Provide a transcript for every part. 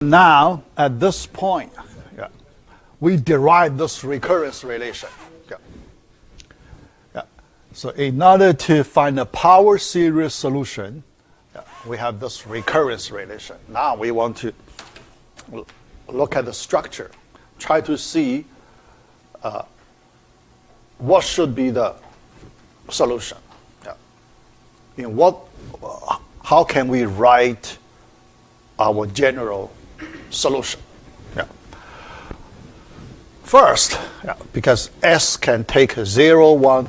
Now, at this point, we derive this recurrence relation. So in order to find a power series solution, we have this recurrence relation. Now we want to look at the structure, try to see what should be the solution. How can we write our general solution? First, because S can take 0, 1,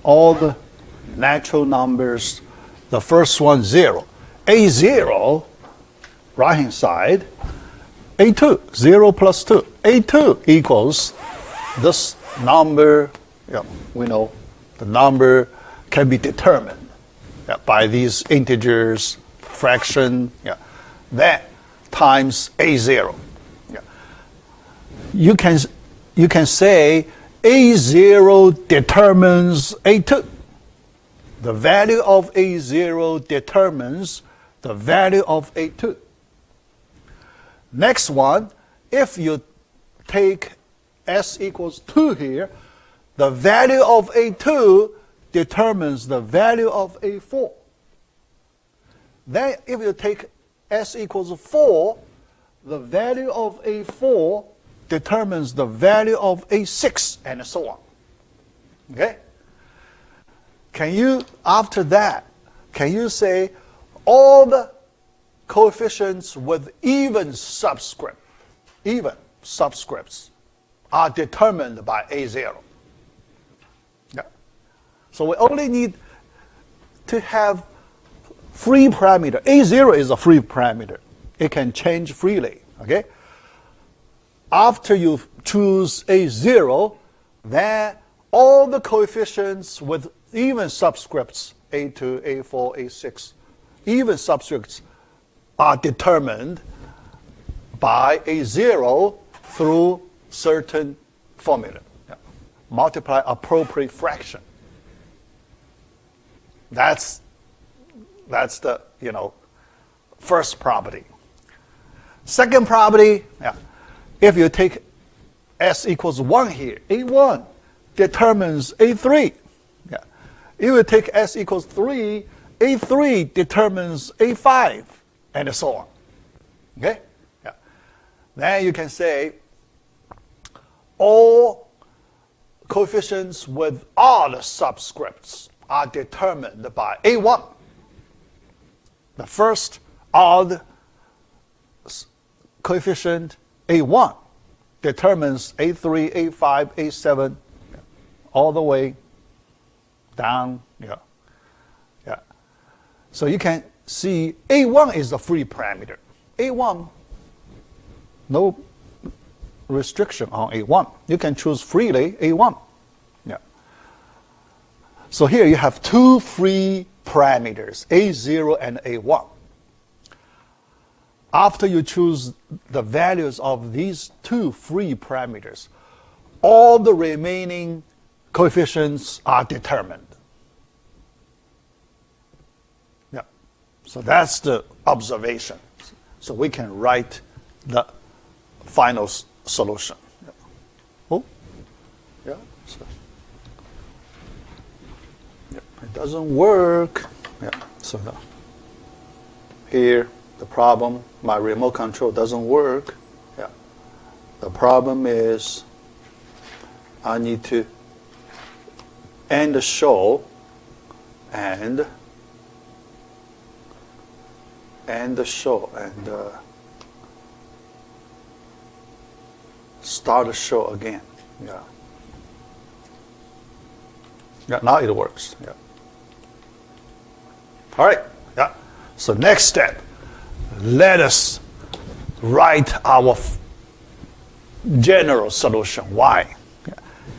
all the natural numbers, the first one 0. A0, right-hand side, A2, 0 plus 2. A2 equals this number, we know the number can be determined by these integers, fraction, that times A0. You can say A0 determines A2. The value of A0 determines the value of A2. Next one, if you take S equals 2 here, the value of A2 determines the value of A4. Then if you take S equals 4, the value of A4 determines the value of A6, and so on. Okay? After that, can you say all the coefficients with even subscripts are determined by A0? So we only need to have free parameter. A0 is a free parameter. It can change freely. Okay? After you choose A0, then all the coefficients with even subscripts, A2, A4, A6, even subscripts are determined by A0 through certain formula. Multiply appropriate fraction. That's the first property. Second property, if you take S equals 1 here, A1 determines A3. If you take S equals 3, A3 determines A5, and so on. Okay? Then you can say all coefficients with odd subscripts are determined by A1. The first odd coefficient, A1, determines A3, A5, A7, all the way down. So you can see A1 is a free parameter. A1, no restriction on A1. You can choose freely A1. So here you have two free parameters, A0 and A1. After you choose the values of these two free parameters, all the remaining coefficients are determined. So that's the observation. So we can write the final solution. Oh, so. It doesn't work. So here the problem, my remote control doesn't work. The problem is I need to end the show and start the show again. Now it works. All right. So next step, let us write our general solution, y.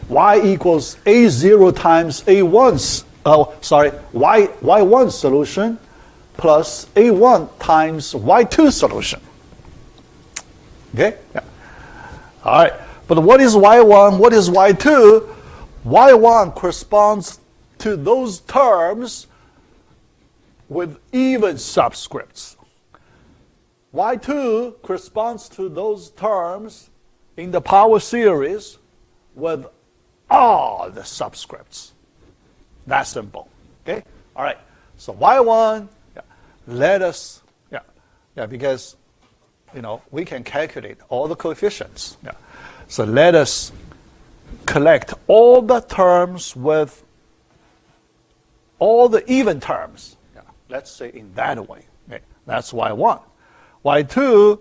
Y equals A0 times A1's, Y1 solution plus A1 times Y2 solution. Okay? All right. But what is Y1? What is Y2? Y1 corresponds to those terms with even subscripts. Y2 corresponds to those terms in the power series with all the subscripts. That's simple. Okay? All right. So Y1, let us, because we can calculate all the coefficients. So let us collect all the terms with all the even terms. Let's say in that way. Okay? That's Y1. Y2,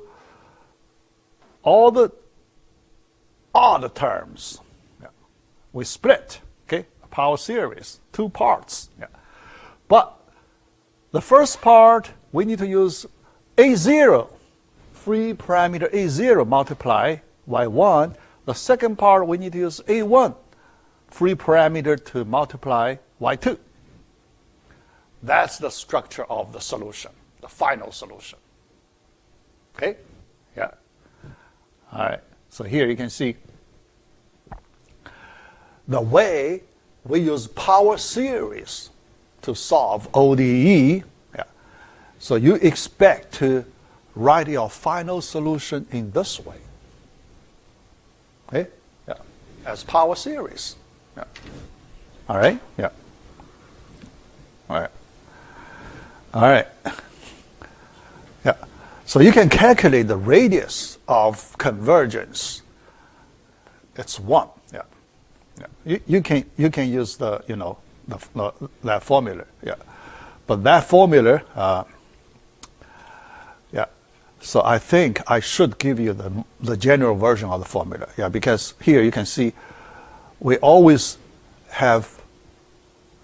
all the odd terms. We split. Okay? Power series, 2 parts. But the first part, we need to use A0, free parameter A0 multiply Y1. The second part, we need to use A1, free parameter to multiply Y2. That's the structure of the solution, the final solution. Okay? Yeah. All right. So here you can see the way we use power series to solve ODE. So you expect to write your final solution in this way. Okay? As power series. All right? Yeah. All right. All right. So you can calculate the radius of convergence. It's 1. You can use the that formula. But that formula. So I think I should give you the general version of the formula. Because here you can see we always have.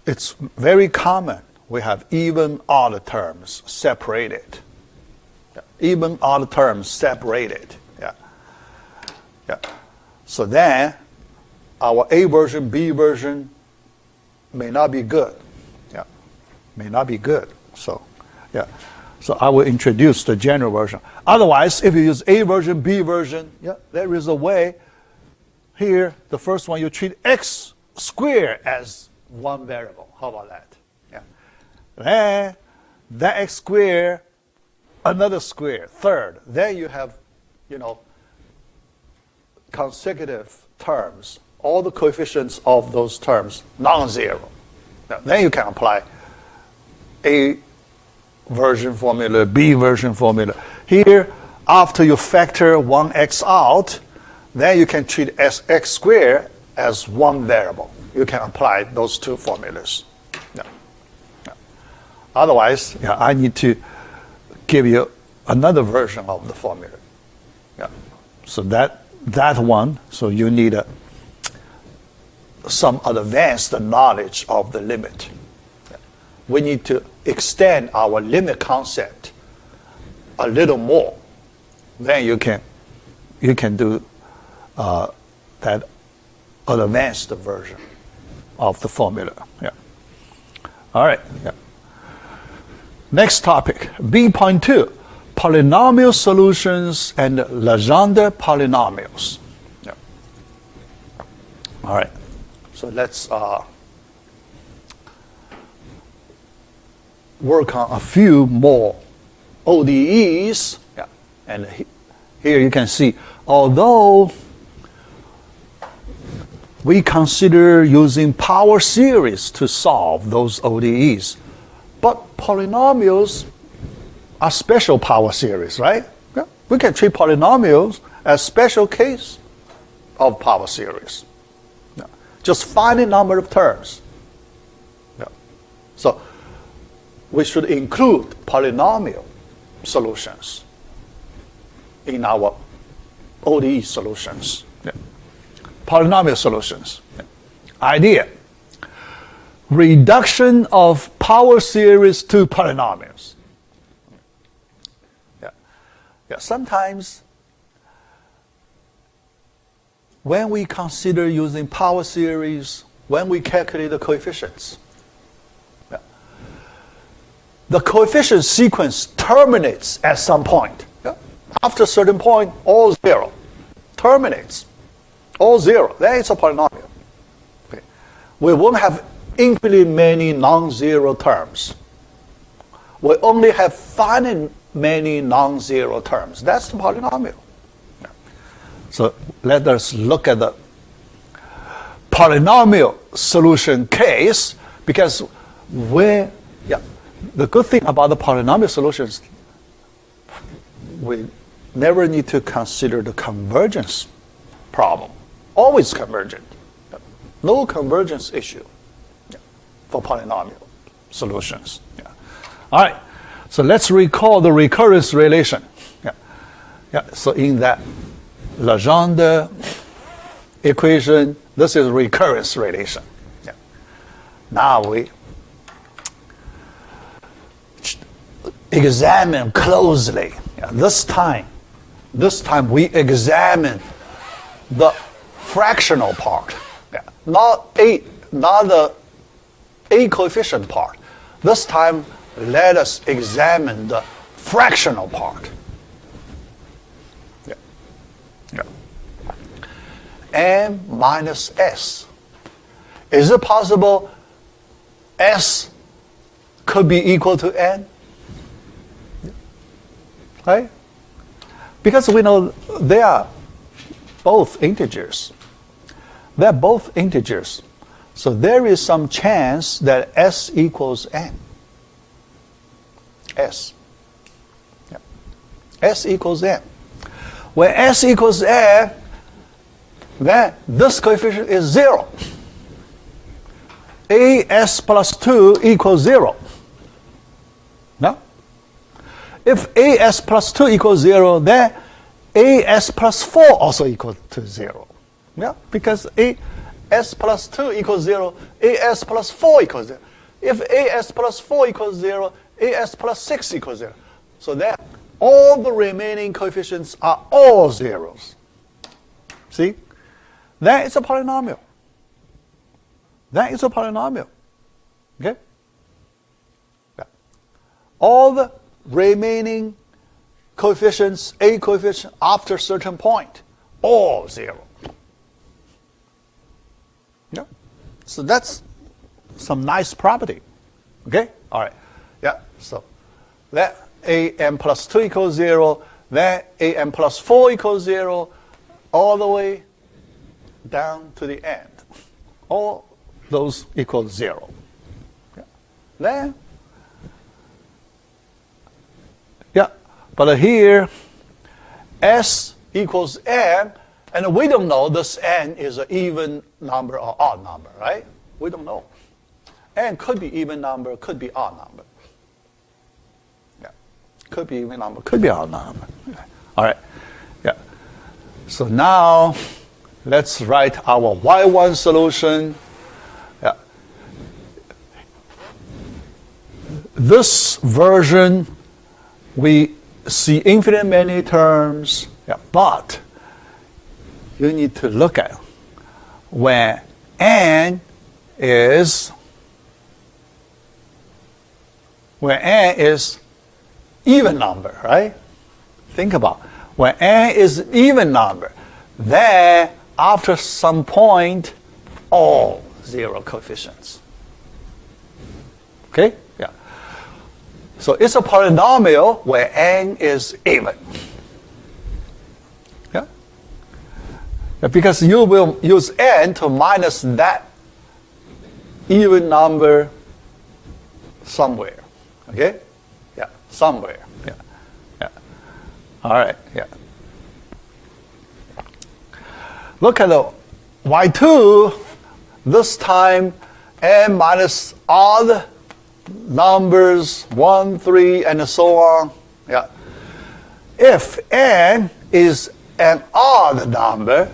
It's very common. We have even odd terms separated. Even odd terms separated. So then our A version, B version may not be good. May not be good. So I will introduce the general version. Otherwise, if you use A version, B version, there is a way. Here, the first one, you treat x squared as one variable. How about that? Then that x squared, another square, third. Then you have, consecutive terms, all the coefficients of those terms non-zero. Then you can apply A version formula, B version formula. Here, after you factor 1x out, then you can treat x squared as one variable. You can apply those 2 formulas. Otherwise, I need to give you another version of the formula. So that one, so you need some advanced knowledge of the limit. We need to extend our limit concept a little more. Then you can do that advanced version of the formula. All right. Next topic, B.2, polynomial solutions and Legendre polynomials. All right. So let's work on a few more ODEs. And here you can see, although we consider using power series to solve those ODEs, but polynomials are special power series, right? We can treat polynomials as special case of power series. Just finite number of terms. So we should include polynomial solutions in our ODE solutions. Polynomial solutions. Idea. Reduction of power series to polynomials. Sometimes when we consider using power series, when we calculate the coefficients, the coefficient sequence terminates at some point. After a certain point, all 0 terminates. All 0. Then it's a polynomial. We won't have infinitely many non-zero terms. We only have finite many non-zero terms. That's the polynomial. So let us look at the polynomial solution case, because the good thing about the polynomial solutions, we never need to consider the convergence problem. Always convergent. No convergence issue for polynomial solutions. All right, so let's recall the recurrence relation. So in that Legendre equation, this is recurrence relation. Now we examine closely. This time we examine the fractional part, not the a coefficient part. This time, let us examine the fractional part. M minus S. Is it possible S could be equal to N? Right? Because we know they are both integers. They're both integers. So there is some chance that S equals N. S. S equals N. When S equals N, then this coefficient is 0. AS plus 2 equals 0. No? If AS plus 2 equals 0, then AS plus 4 also equals to 0. Yeah, because AS plus 2 equals 0, AS plus 4 equals 0. If AS plus 4 equals 0, AS plus 6 equals 0. So then all the remaining coefficients are all zeros. See? That is a polynomial. That is a polynomial. Okay? Yeah. All the remaining coefficients, a coefficient after a certain point, all 0. Yeah. So that's some nice property. Okay? All right. Yeah. So that am plus 2 equals 0, that am plus 4 equals 0, all the way down to the end. All those equal 0. Yeah. Then, but here, S equals N, and we don't know this N is an even number or odd number, right? We don't know. N could be even number, could be odd number. Yeah. Could be even number, could be odd number. All right. Yeah. So now, let's write our Y1 solution. Yeah. This version, we see infinite many terms, but you need to look at when n is even number, right? Think about when n is even number, then after some point, all 0 coefficients. Okay? Yeah. So it's a polynomial where n is even. Yeah? Because you will use n to minus that even number somewhere. Okay? Yeah, somewhere. Yeah. Yeah. All right. Yeah. Look at the Y2, this time n minus odd numbers, 1, 3, and so on. Yeah. If n is an odd number,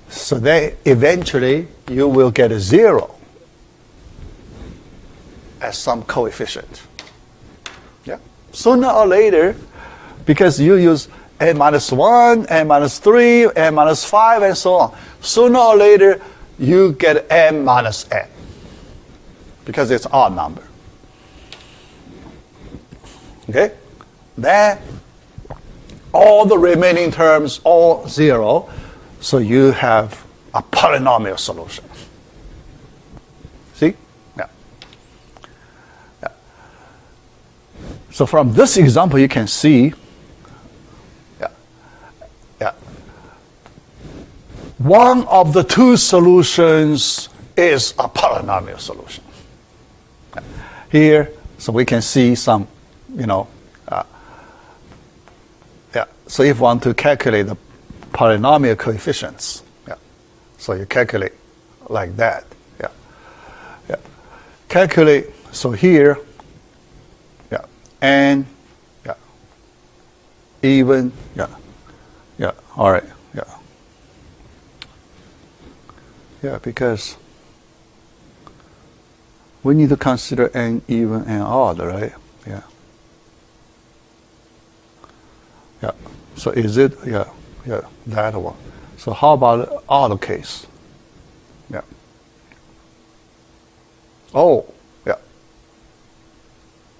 so then eventually you will get a 0 as some coefficient. Yeah. Sooner or later, because you use n minus 1, n minus 3, n minus 5, and so on. Sooner or later, you get n minus n, because it's odd number. Okay? Then, all the remaining terms, all 0, so you have a polynomial solution. See? Yeah. Yeah. So from this example, you can see, one of the two solutions is a polynomial solution. Here, so we can see some, so if you want to calculate the polynomial coefficients, so you calculate like that, calculate, so here, and, even, all right, because we need to consider n even and odd, right? So is it, that one. So how about the odd case? Oh,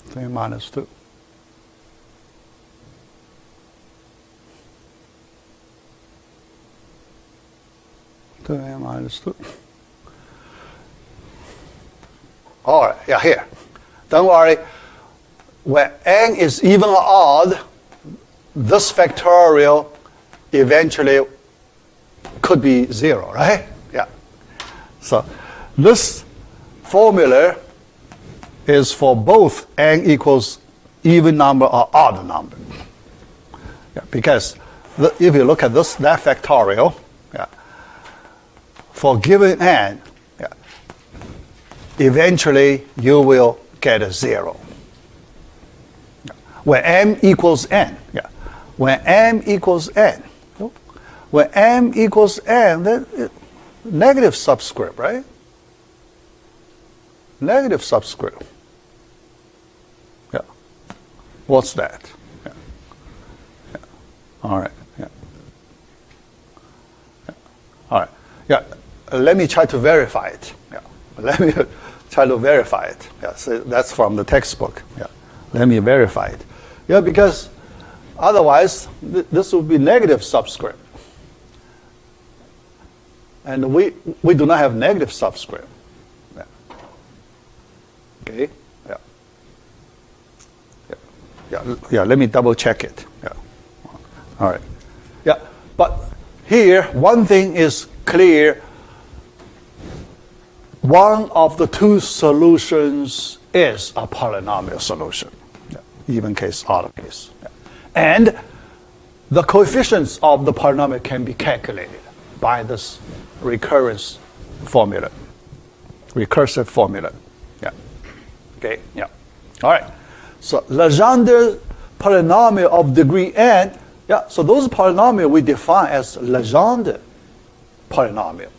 3 minus 2. Minus 2. All right, here. Don't worry. When n is even or odd, this factorial eventually could be 0, right? So this formula is for both n equals even number or odd number. Because if you look at that factorial, for given n, eventually you will get a 0. When m equals n, when m equals n, then negative subscript, right? Negative subscript. What's that? All right. All right. Let me try to verify it. Let me try to verify it. So that's from the textbook. Let me verify it. Because otherwise, this would be negative subscript. And we do not have negative subscript. Okay? Let me double check it. All right. But here, one thing is clear. One of the two solutions is a polynomial solution. Even case, odd case. And the coefficients of the polynomial can be calculated by this recursive formula. Okay, all right. So Legendre polynomial of degree n, so those polynomials we define as Legendre polynomial.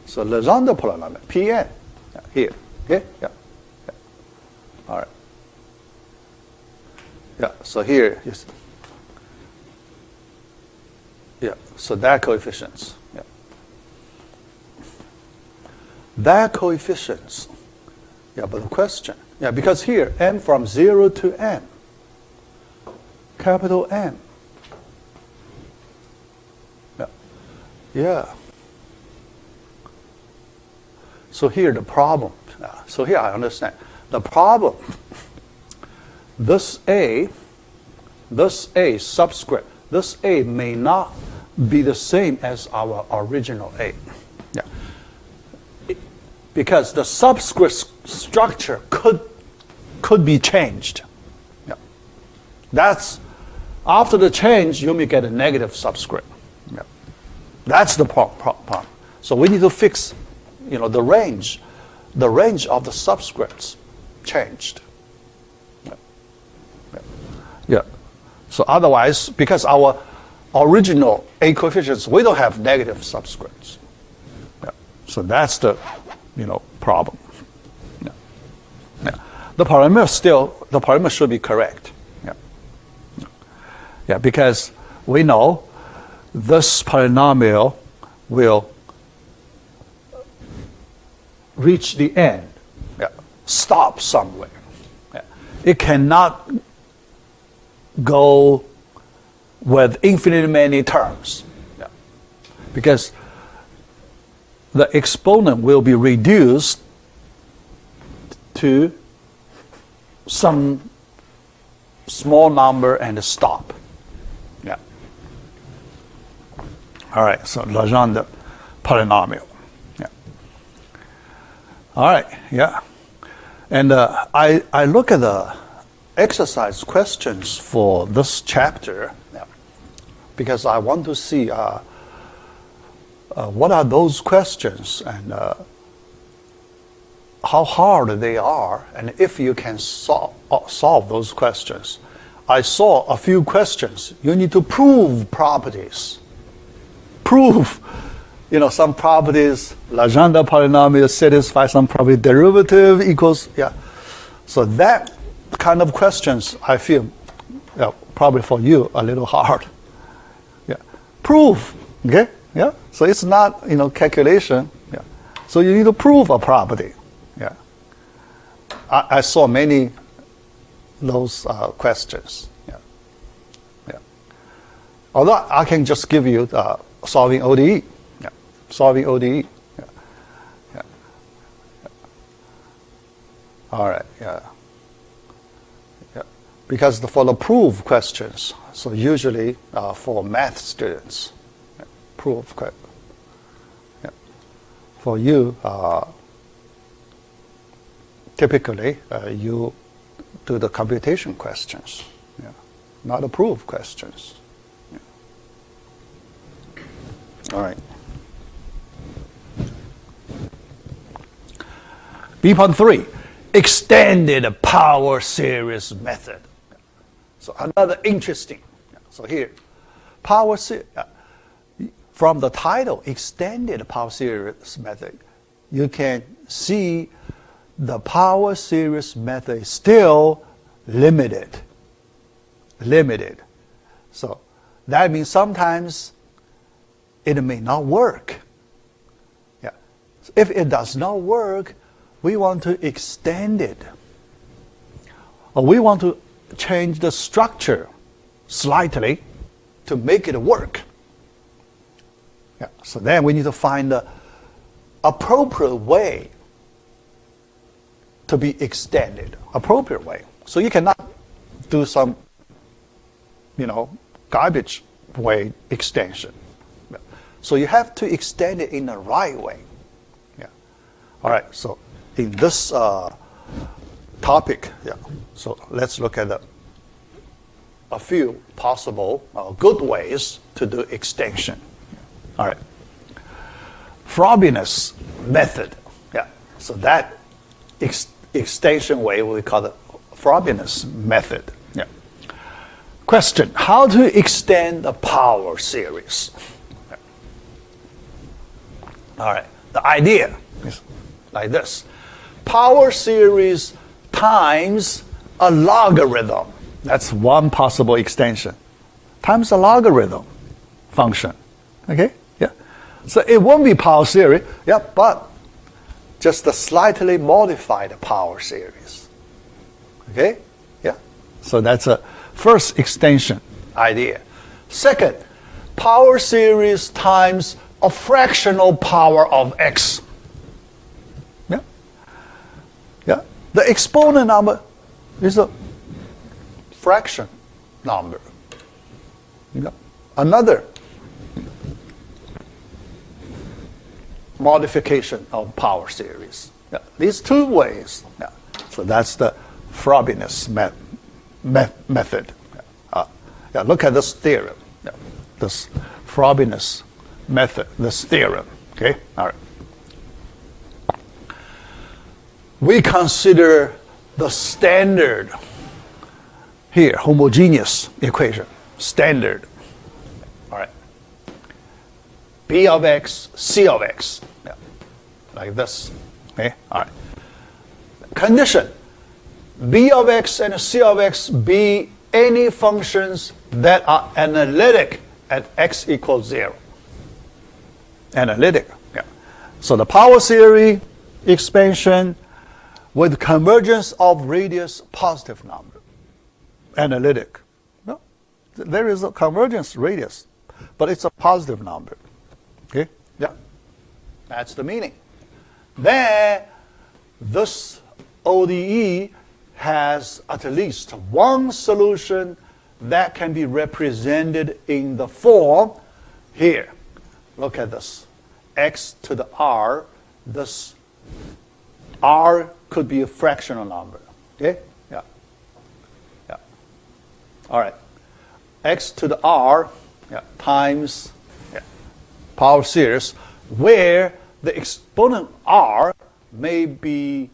So Legendre polynomial, Pn, here, okay, all right. So here is, so that coefficients, that coefficients, but the question, because here, n from 0 to n, capital N, So here the problem, so here I understand. The problem, this A subscript, this A may not be the same as our original A. Because the subscript structure could be changed. That's, after the change, you may get a negative subscript. That's the problem. So we need to fix, the range of the subscripts changed. So otherwise, because our original A coefficients, we don't have negative subscripts. So that's the, problem. The polynomial should be correct. Because we know this polynomial will reach the end, stop somewhere. It cannot go with infinitely many terms, because the exponent will be reduced to some small number and stop. Yeah. All right, so Legendre polynomial. Yeah. All right, yeah. And I look at the exercise questions for this chapter, yeah, because I want to see what are those questions and how hard they are, and if you can solve those questions. I saw a few questions. You need to prove properties. Prove, some properties, Legendre polynomial satisfies some property, derivative equals, yeah. So that kind of questions, I feel, yeah, probably for you, a little hard. Yeah. Prove, okay? Yeah. So it's not, calculation. Yeah. So you need to prove a property. Yeah. I saw many those questions. Yeah. Yeah. Although I can just give you solving ODE. Yeah. Solving ODE. Yeah. Yeah. Yeah. All right. Yeah. Yeah. Because for the proof questions, so usually for math students, yeah, proof. Yeah. For you. Typically, you do the computation questions, yeah, not the proof questions. Yeah. All right. B.3, extended power series method. So another interesting. So here, power series. From the title, extended power series method, you can see the power series method is still limited. Limited. So that means sometimes it may not work. Yeah. So if it does not work, we want to extend it. Or we want to change the structure slightly to make it work. Yeah. So then we need to find the appropriate way to be extended, appropriate way. So you cannot do some, garbage way extension. Yeah. So you have to extend it in the right way. Yeah. All right. So in this topic, yeah. So let's look at a few possible good ways to do extension. All right. Frobenius method. Yeah. So that extension way we call the Frobenius method. Yeah. Question: how to extend the power series? Yeah. All right. The idea is like this: power series times a logarithm. That's one possible extension. Times a logarithm function. Okay. Yeah. So it won't be power series. Yeah, but just a slightly modified power series. Okay? Yeah. So that's a first extension idea. Second, power series times a fractional power of x. Yeah. Yeah. The exponent number is a fraction number. Yeah. Another modification of power series. Yeah. These two ways. Yeah. So that's the Frobenius method. Yeah. Look at this theorem. Yeah. This Frobenius method, this theorem. Okay? All right. We consider the standard here, homogeneous equation, standard. All right. B of x, C of x. Yeah. Like this. Okay? All right. Condition: B of x and C of x be any functions that are analytic at x equals 0. Analytic. Yeah. So the power series expansion with convergence of radius positive number. Analytic. No? There is a convergence radius, but it's a positive number. Okay? Yeah. That's the meaning. Then this ODE has at least one solution that can be represented in the form here. Look at this. X to the r. This r could be a fractional number. Okay? Yeah. Yeah. All right. X to the r times power series, where the exponent r may be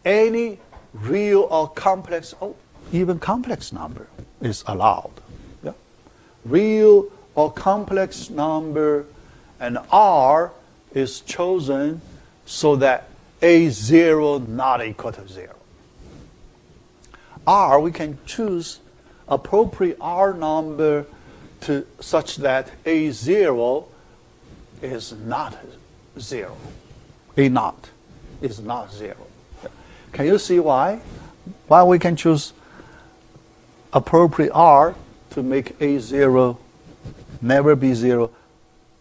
any real or complex, even complex number is allowed. Yeah? Real or complex number, and r is chosen so that a0 not equal to 0. R, we can choose appropriate r number to such that a0 is not 0. A naught is not 0. Can you see why? Why we can choose appropriate r to make a0 never be 0?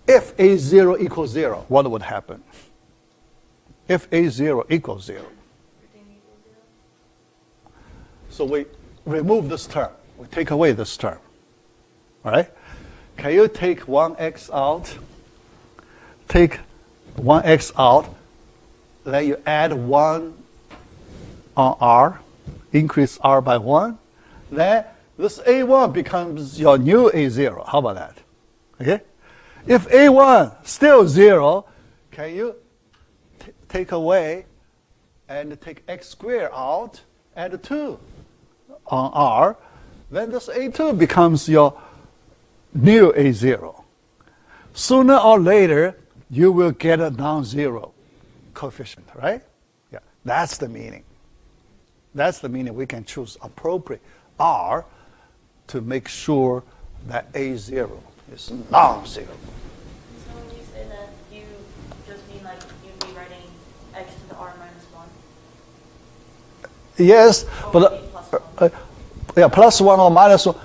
If a0 equals 0, what would happen? If a0 equals 0. So we remove this term. We take away this term. All right? Can you take 1x out? Take 1x out. Then you add 1 on r. Increase r by 1. Then this a1 becomes your new a0. How about that? Okay? If a1 still 0, can you take away and take x squared out, add 2 on r, then this a2 becomes your new a0. Sooner or later, you will get a non-zero coefficient, right? Yeah, that's the meaning. That's the meaning we can choose appropriate r to make sure that a0 is non-zero. So when you say that, you just mean like you'd be writing x to the r minus 1? Yes, but plus 1 or minus 1,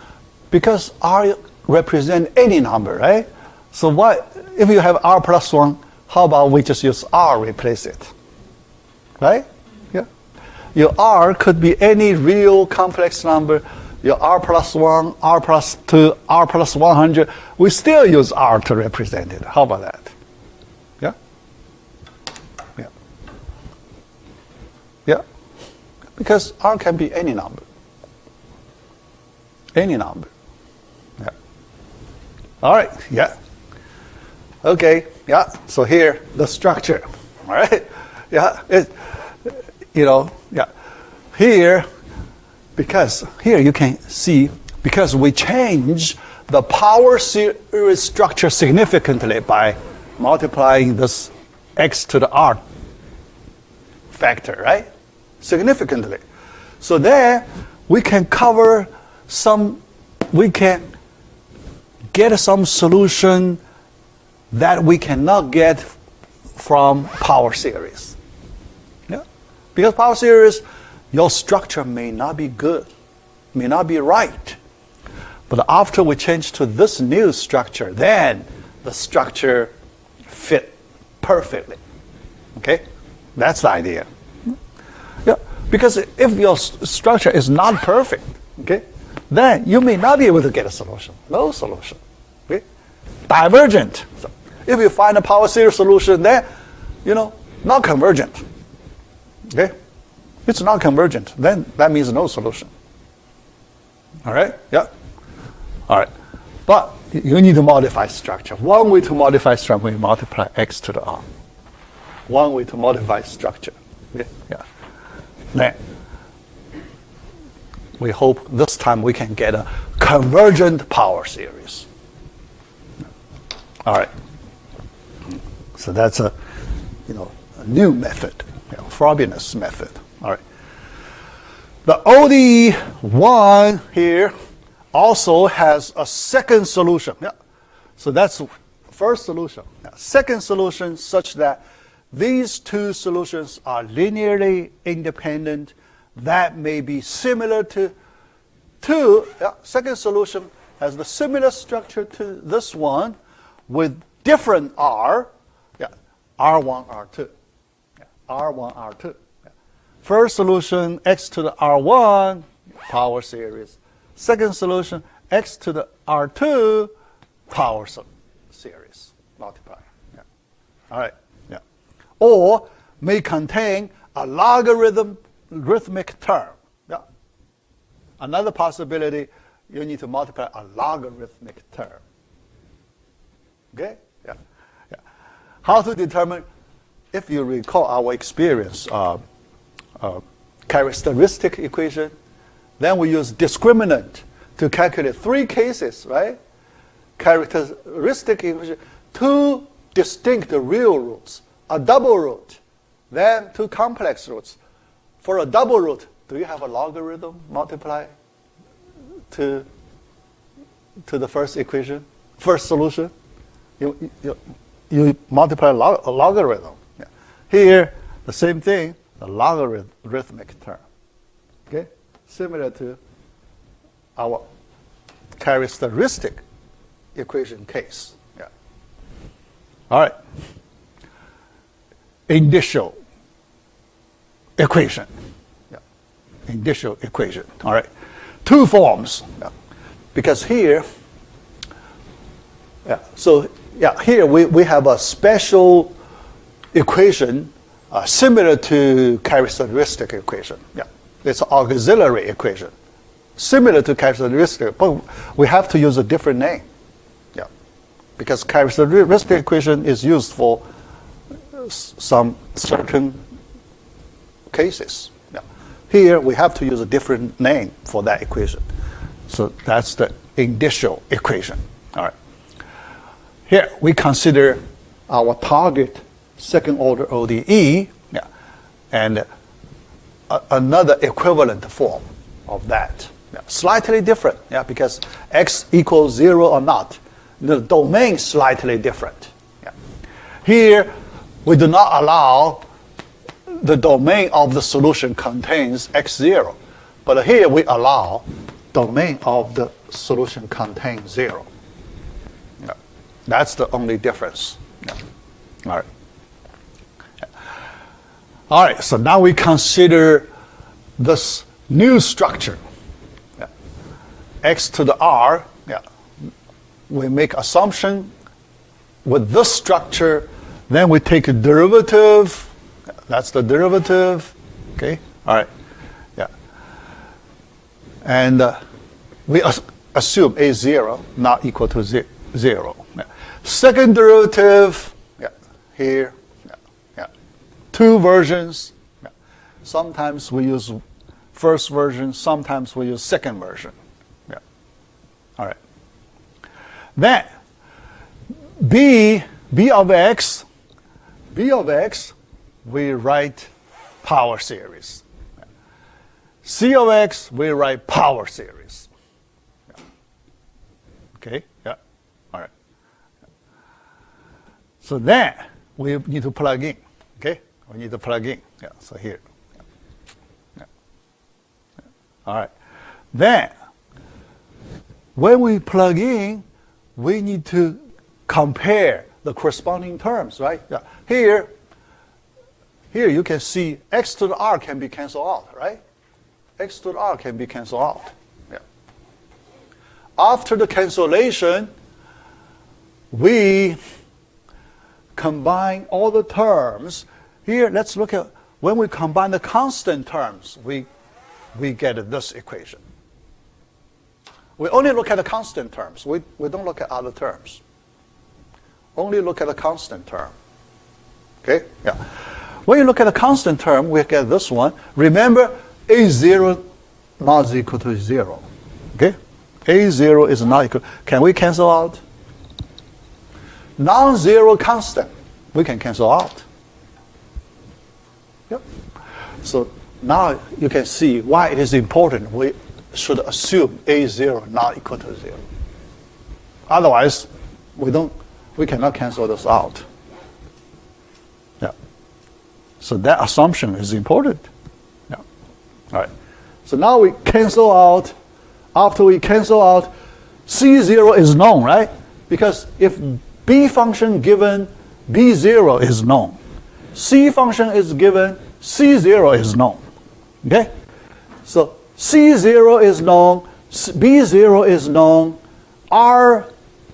because r represent any number, right? So what if you have r plus 1, how about we just use r, replace it, right? Yeah. Your r could be any real complex number. Your r plus 1, r plus 2, r plus 100, we still use r to represent it. How about that? Yeah? Yeah. Yeah. Because r can be any number. Any number. Yeah. All right. Yeah. Okay. Yeah. So here, the structure. All right. Yeah. Yeah. Here, because here you can see, because we change the power series structure significantly by multiplying this x to the r factor, right? Significantly. So there, we can cover we can get some solution that we cannot get from power series. Yeah? Because power series, your structure may not be good, may not be right. But after we change to this new structure, then the structure fit perfectly. Okay? That's the idea. Yeah, because if your structure is not perfect, okay, then you may not be able to get a solution. No solution. Okay? Divergent. So if you find a power series solution, then, not convergent. Okay? It's not convergent. Then that means no solution. All right? Yeah? All right. But you need to modify structure. One way to modify structure, we multiply x to the r. One way to modify structure. Okay? Yeah. Then we hope this time we can get a convergent power series. All right. So that's a new method, Frobenius method. All right. The ODE1 here also has a second solution. Yeah. So that's the first solution. Now, second solution such that these two solutions are linearly independent. That may be similar to second solution has the similar structure to this one with different r. Yeah, R1, R2. Yeah, R1, R2. Yeah. First solution, x to the R1, power series. Second solution, x to the R2, power series, multiply. Yeah. All right. Yeah. Or may contain a logarithmic term. Yeah. Another possibility, you need to multiply a logarithmic term. Okay? Yeah. Yeah. How to determine, if you recall our experience, characteristic equation, then we use discriminant to calculate 3 cases, right? Characteristic equation, 2 distinct real roots, a double root, then 2 complex roots. For a double root, do you have a logarithm multiply to the first equation, first solution? You multiply a logarithm. Yeah. Here, the same thing, the logarithmic term. Okay? Similar to our characteristic equation case. Yeah. All right. Indicial equation. Yeah. Indicial equation. All right. 2 forms. Yeah. Because here, yeah, so yeah, here we have a special equation similar to characteristic equation. Yeah. It's an auxiliary equation. Similar to characteristic, but we have to use a different name. Yeah. Because characteristic equation is used for some certain cases. Yeah. Here we have to use a different name for that equation. So that's the indicial equation. All right. Here we consider our target second order ODE, yeah, and another equivalent form of that. Yeah. Slightly different, yeah, because x equals 0 or not. The domain is slightly different. Yeah. Here we do not allow the domain of the solution contains x0, but here we allow domain of the solution contains 0. Yeah. That's the only difference. Yeah. All right. Yeah. All right, so now we consider this new structure. Yeah. X to the R, yeah. We make assumption with this structure, then we take a derivative. That's the derivative. Okay. All right. Yeah. And we assume A0 not equal to 0. Yeah. Second derivative, yeah, here. Yeah. Yeah. 2 versions. Yeah. Sometimes we use first version, sometimes we use second version. Yeah. All right. Then B of x, we write power series. C of x, we write power series. Yeah. Okay, yeah, all right. So then we need to plug in, okay? We need to plug in, yeah, so here. Yeah. Yeah. Yeah. All right. Then, when we plug in, we need to compare the corresponding terms, right? Yeah. Here you can see x to the r can be canceled out, right? X to the r can be canceled out. Yeah. After the cancellation, we combine all the terms. Here, let's look at when we combine the constant terms, we get this equation. We only look at the constant terms. We don't look at other terms. Only look at the constant term. Okay? Yeah. When you look at the constant term, we get this one. Remember, A0 not equal to 0. Okay? A0 is not equal. Can we cancel out? Non-zero constant, we can cancel out. Yep. So now you can see why it is important. We should assume A0 not equal to 0. Otherwise, we cannot cancel this out. Yeah. So that assumption is important. Yeah. All right. So now we cancel out. After we cancel out, C0 is known, right? Because if B function given, B0 is known. C function is given, C0 is known. Okay? So C0 is known, B0 is known, R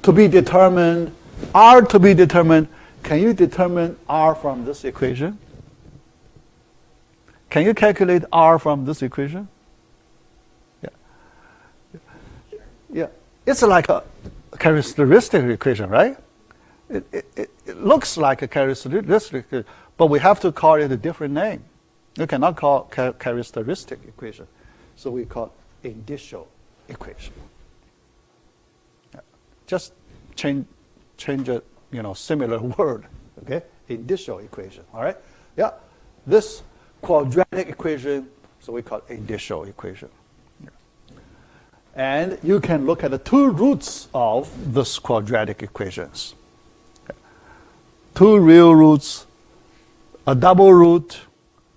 to be determined, R to be determined. Can you determine R from this equation? Can you calculate R from this equation? Yeah. Yeah. It's like a characteristic equation, right? It looks like a characteristic, but we have to call it a different name. You cannot call characteristic equation. So we call indicial equation. Yeah. Just change a similar word. Okay? Indicial equation. All right? Yeah. This quadratic equation, so we call it indicial equation. Yeah. And you can look at the two roots of this quadratic equations. Okay. Two real roots, a double root,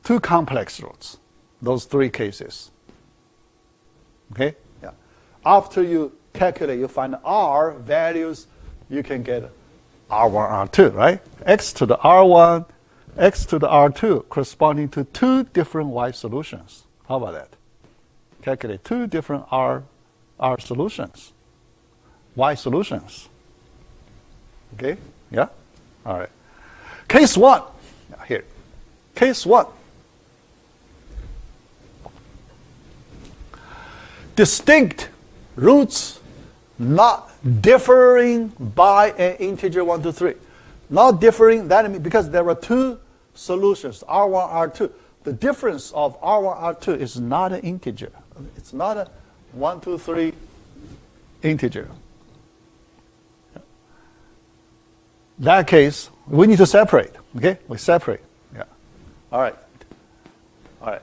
two complex roots. Those three cases. Okay? Yeah. After you calculate, you find R values, you can get R1, R2, right? X to the R1, X to the R2 corresponding to two different Y solutions. How about that? Calculate two different R solutions, Y solutions. Okay? Yeah? All right. Case 1. Here. Case 1. Distinct roots not differing by an integer 1, 2, 3. Not differing, that means because there are two solutions, R1, R2. The difference of R1, R2 is not an integer. It's not a 1, 2, 3 integer. That case, we need to separate. Okay? We separate. Yeah. All right. All right.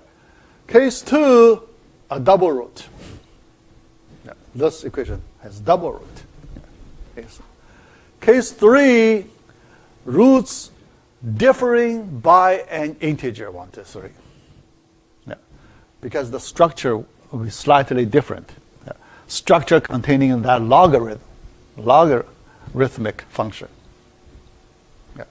Case 2, a double root. Yeah. This equation has double root. Yeah. Case 3, roots differing by an integer 1, 2, 3. Yeah. Because the structure will be slightly different. Yeah. Structure containing that logarithmic function. Yeah.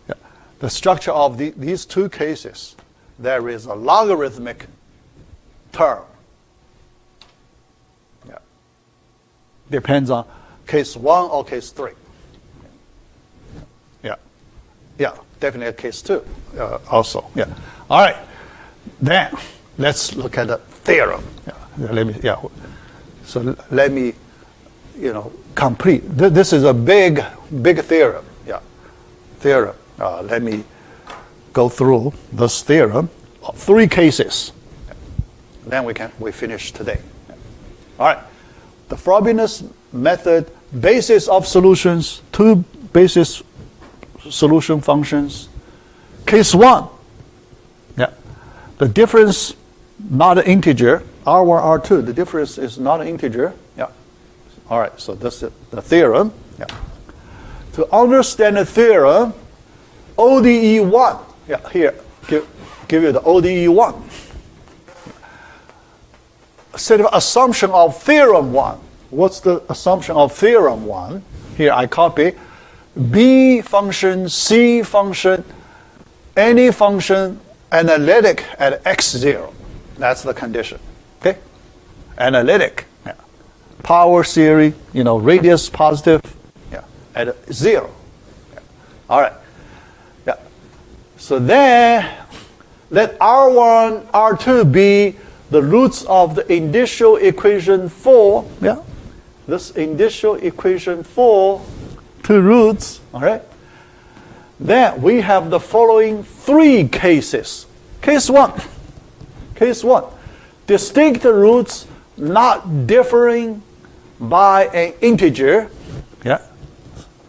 Yeah. The structure of these two cases, there is a logarithmic term. Yeah. Depends on case 1 or case 3. Yeah. Yeah, definitely case 2 also. Yeah. All right. Then let's look at the theorem. Yeah. So let me complete. This is a big theorem. Yeah. Theorem. Let me go through this theorem. 3 cases. Then we finish today. All right. The Frobenius method, basis of solutions, 2 basis solution functions. Case 1. Yeah. The difference not an integer. R1, R2. The difference is not an integer. Yeah. All right. So this is the theorem. Yeah. To understand the theorem, ODE1. Yeah. Here, give you the ODE1. Set of assumption of theorem 1. What's the assumption of theorem 1? Here I copy. B function, C function, any function analytic at x0. That's the condition. Okay? Analytic. Yeah. Power series, radius positive. Yeah. At 0. Yeah. All right. Yeah. So then let R1, R2 be the roots of the initial equation 4. Yeah. This initial equation 4, 2 roots. All right. Then we have the following 3 cases. Case 1. Case 1. Distinct roots not differing by an integer. Yeah.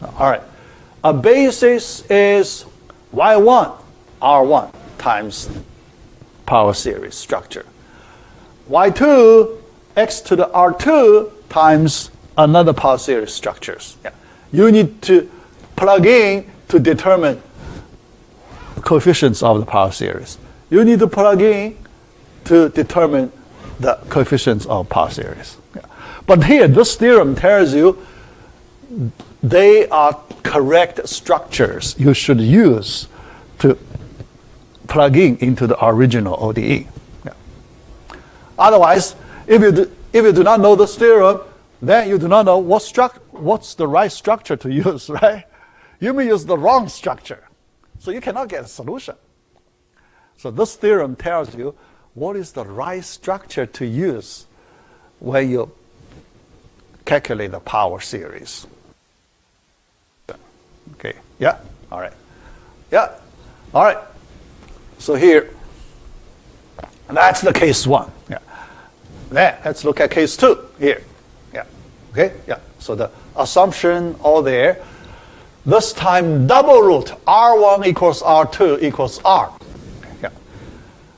All right. A basis is y1, r1 times power series structure. y2, x to the r2 times another power series structures. Yeah. You need to plug in to determine coefficients of the power series. You need to plug in to determine the coefficients of power series. Yeah. But here, this theorem tells you they are correct structures you should use to plug in into the original ODE. Yeah. Otherwise, if you do not know this theorem, then you do not know what's the right structure to use, right? You may use the wrong structure, so you cannot get a solution. So this theorem tells you what is the right structure to use when you calculate the power series. Okay, yeah, all right. Yeah, all right. So here, that's the case 1. Yeah. Then let's look at case 2 here. Yeah, okay, yeah. So the assumption all there. This time double root R1 equals R2 equals R. Yeah.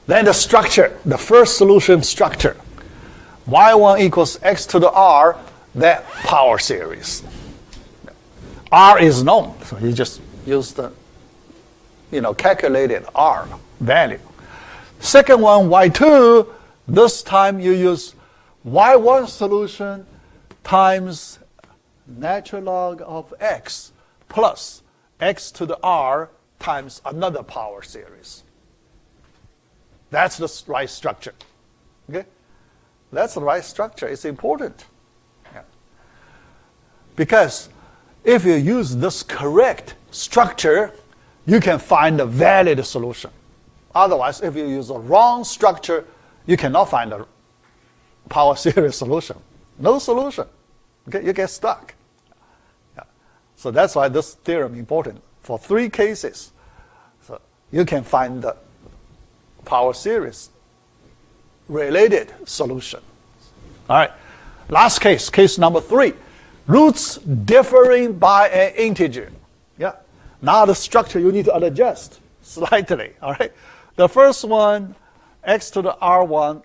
Then the structure, the first solution structure. Y1 equals x to the R, that power series. R is known, so you just use the, calculated R value. Second one, Y2, this time you use Y1 solution times natural log of x plus x to the R times another power series. That's the right structure. Okay? That's the right structure. It's important. Yeah. Because if you use this correct structure, you can find a valid solution. Otherwise, if you use the wrong structure, you cannot find a power series solution. No solution. Okay? You get stuck. Yeah. So that's why this theorem is important. For 3 cases, so you can find the power series related solution. All right. Last case, case number 3. Roots differing by an integer. Yeah. Now the structure you need to adjust slightly. All right. The first one, x to the R1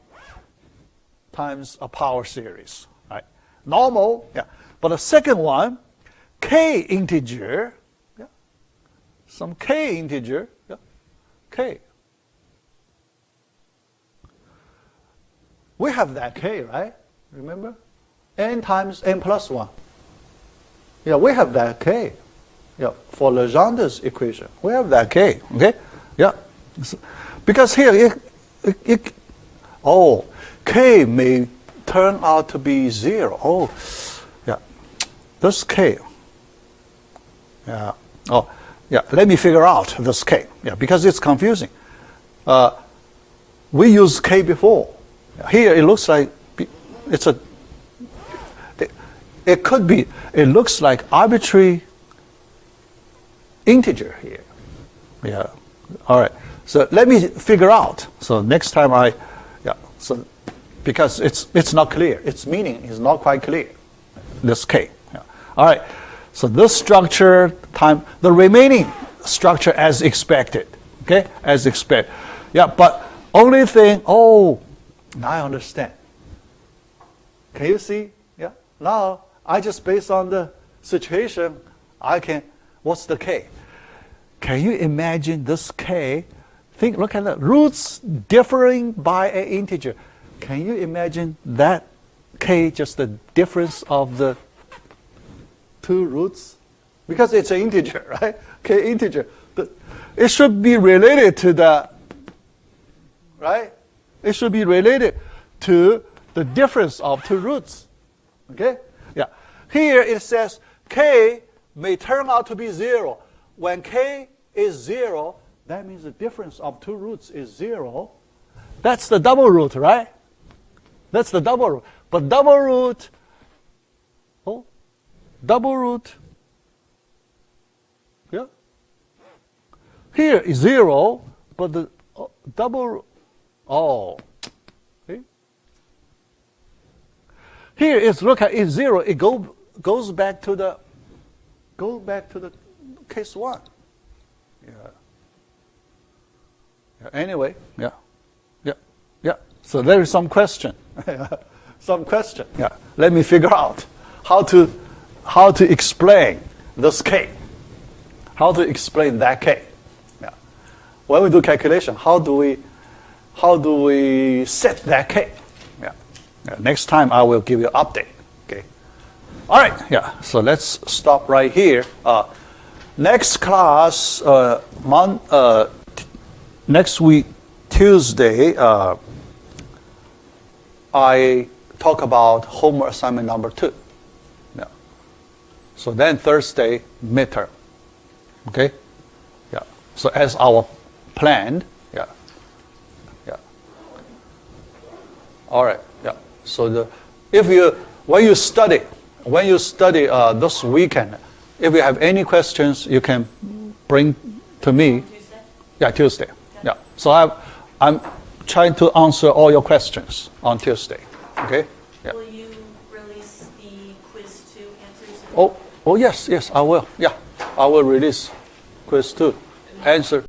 times a power series. Right. Normal. Yeah. But the second one, k integer. Yeah. Some k integer. Yeah. K. We have that k, right? Remember? N times n plus 1. Yeah, we have that k. Yeah, for Legendre's equation, we have that k. Okay? Yeah. Because here, k may turn out to be 0. Oh, yeah. This k. Yeah. Oh, yeah. Let me figure out this k. Yeah, because it's confusing. We used k before. Here it looks like it's a. It could be. It looks like arbitrary integer here. Yeah. All right. So let me figure out. So next time So because it's not clear. Its meaning is not quite clear. This k. Yeah. All right. So this structure time the remaining structure as expected. Okay, as expected. Yeah. But only thing. Oh. Now I understand. Can you see? Yeah. Now I just based on the situation, what's the k? Can you imagine this k? Look at the roots differing by an integer. Can you imagine that k just the difference of the 2 roots? Because it's an integer, right? K integer. It should be related to the, right? It should be related to the difference of 2 roots. Okay? Yeah. Here it says k may turn out to be 0. When k is 0, that means the difference of 2 roots is 0. That's the double root, right? That's the double root. But double root, yeah. Here is 0, but the double, see? Here is look at it's 0. It goes back to the case 1. Yeah. Anyway, yeah. So there is some question. Yeah. Let me figure out how to explain this k. How to explain that k. Yeah. When we do calculation, how do we set that k? Yeah. Next time I will give you an update. Okay. All right. Yeah. So let's stop right here. Next class, next week, Tuesday, I talk about homework assignment number 2. Yeah. So then Thursday, midterm. Okay? Yeah. So as our planned, yeah. Yeah. All right. Yeah. So when you study this weekend, if you have any questions, you can bring to me. Tuesday? Yeah, Tuesday. Yeah. So I'm trying to answer all your questions on Tuesday. Okay? Yeah. Will you release the quiz 2 answers? as well? Oh yes, I will. Yeah. I will release quiz 2 answer.